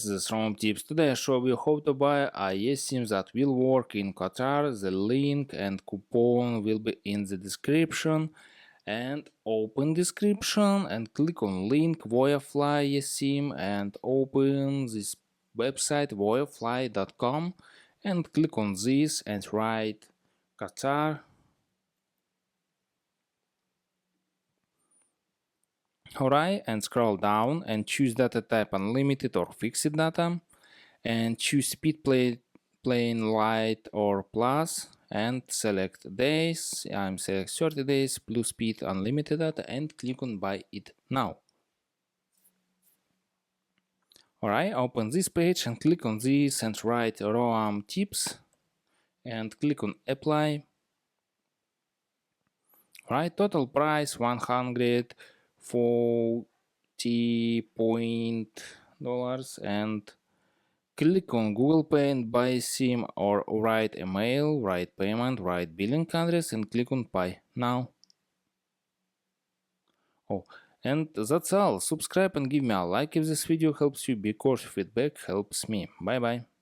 this Rome tips. Today I show you how to buy a eSIM that will work in Qatar. The link and coupon will be in the description. And open description and click on link Voyafly eSIM and open this website voyafly.com and click on this and write Qatar. Alright, and scroll down and choose data type unlimited or fixed data and choose speed plain light or plus and select days. I'm select 30 days plus speed unlimited data and click on buy it now. Alright, open this page and click on this and write ROAM tips and click on apply. Alright, total price $140 and click on Google Pay and buy SIM or write email, write payment, write billing address and click on pay now. Oh, and that's all. Subscribe and give me a like if this video helps you because feedback helps me. Bye bye.